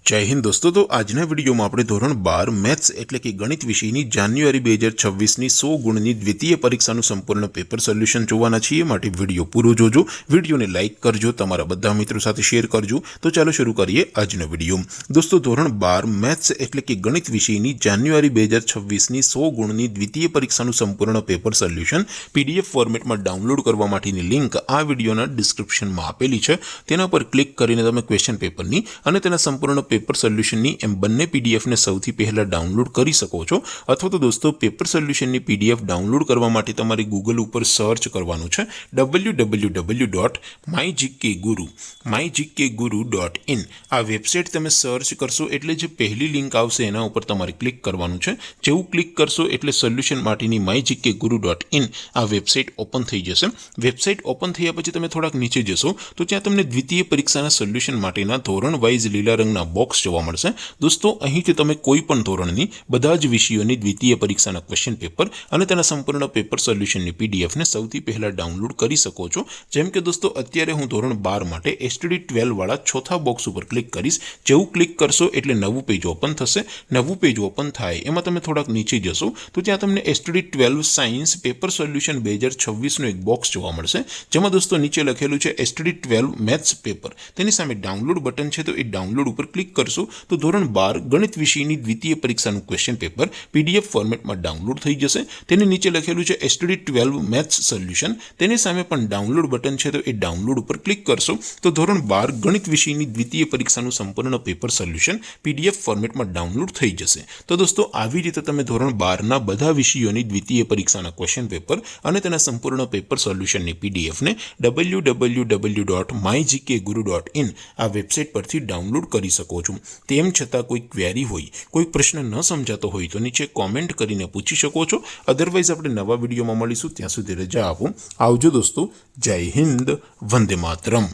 जय हिंद दोस्तों। तो આજના વિડીયોમાં આપણે ધોરણ 12 મેથ્સ એટલે કે ગણિત વિષયની જાન્યુઆરી 2026ની 100 ગુણની દ્વિતીય પરીક્ષાનું સંપૂર્ણ પેપર સોલ્યુશન જોવાના છીએ। માટે વિડીયો પૂરો જોજો, વિડીયોને લાઈક કરજો, તમારા બધા મિત્રો સાથે શેર કરજો। તો ચાલો શરૂ કરીએ આજનો વિડીયો। દોસ્તો ધોરણ 12 મેથ્સ એટલે કે ગણિત વિષયની જાન્યુઆરી 2026ની 100 ગુણની દ્વિતીય પરીક્ષાનું સંપૂર્ણ પેપર સોલ્યુશન પીડીએફ ફોર્મેટમાં ડાઉનલોડ કરવા માટેની લિંક આ વિડીયોના ડિસ્ક્રિપ્શનમાં આપેલી છે। તેના પર ક્લિક કરીને તમે ક્વેશ્ચન પેપરની અને તેના સંપૂર્ણ पेपर सोल्यूशन एम बने पीडीएफ ने सौथी पहला डाउनलॉड कर सको छो। अथवा तो दोस्तों पेपर सोल्यूशन पीडीएफ डाउनलॉड करवा माटे तमारे गूगल पर सर्च करवानुं छे www.mygkguru.in आ वेबसाइट तमे सर्च करशो एटले जे पहली लिंक आवशे एना उपर तमारे क्लिक करवानुं छे। जेवुं क्लिक करशो एटले सोल्यूशन माटेनी mygkguru.in आ वेबसाइट ओपन थई जशे। वेबसाइट ओपन थया पछी तमे थोड़ाक नीचे जशो तो त्यां तमने द्वितीय परीक्षाना सोल्यूशन माटेना धोरण वाइज लीला रंगना बॉक्स जोवा मळशे। दोस्तों અહીંથી તમે કોઈ પણ ધોરણની બધા જ વિષયોની દ્વિતીય પરીક્ષાના ક્વેશ્ચન પેપર અને તેના સંપૂર્ણ પેપર સોલ્યુશનની પીડીએફ ને સૌથી પહેલા ડાઉનલોડ કરી શકો છો। જેમ કે દોસ્તો અત્યારે હું ધોરણ 12 માટે એસટીડી 12 વાળા ચોથા બોક્સ ઉપર ક્લિક કરીશ। જેવું ક્લિક કરશો એટલે નવું પેજ ઓપન થશે। નવું પેજ ઓપન થાય એમાં તમે થોડાક નીચે જશો તો ત્યાં તમને એસટીડી 12 સાયન્સ પેપર સોલ્યુશન 2026 નો એક બોક્સ જોવા મળશે। જેમાં દોસ્તો નીચે લખેલું છે એસટીડી 12 મેથ્સ પેપર, તેની સામે ડાઉનલોડ બટન છે તો એ ડાઉનલોડ ઉપર क्लिक करशो तो धोरण 12 गणित विषयनी द्वितीय परीक्षाનું क्वेश्चन पेपर पीडीएफ फॉर्मेटમાં ડાઉનલોડ થઈ જશે। તેની નીચે લખેલું છે એસટીડી 12 મેથ્સ સોલ્યુશન, તેની સામે પણ ડાઉનલોડ બટન છે તો એ ડાઉનલોડ ઉપર ક્લિક કરશો તો ધોરણ 12 ગણિત વિષયની દ્વિતીય પરીક્ષાનું સંપૂર્ણ પેપર સોલ્યુશન પીડીએફ ફોર્મેટમાં ડાઉનલોડ થઈ જશે। તો દોસ્તો આવી રીતે તમે ધોરણ 12 ના બધા વિષયોની દ્વિતીય પરીક્ષાના ક્વેશ્ચન પેપર અને તેના સંપૂર્ણ પેપર સોલ્યુશનની પીડીએફ ને www.mygkguru.in આ વેબસાઇટ પરથી ડાઉનલોડ કરી શકો છો। તેમ છતાં કોઈ ક્વેરી હોય, કોઈ પ્રશ્ન ન સમજાતો હોય તો નીચે કોમેન્ટ કરીને પૂછી શકો છો। અધરવાઇઝ આપણે નવા વિડીયોમાં મળીશું, ત્યાં સુધી રજા આપો। આવજો દોસ્તો। જય હિન્દ, વંદે માતરમ।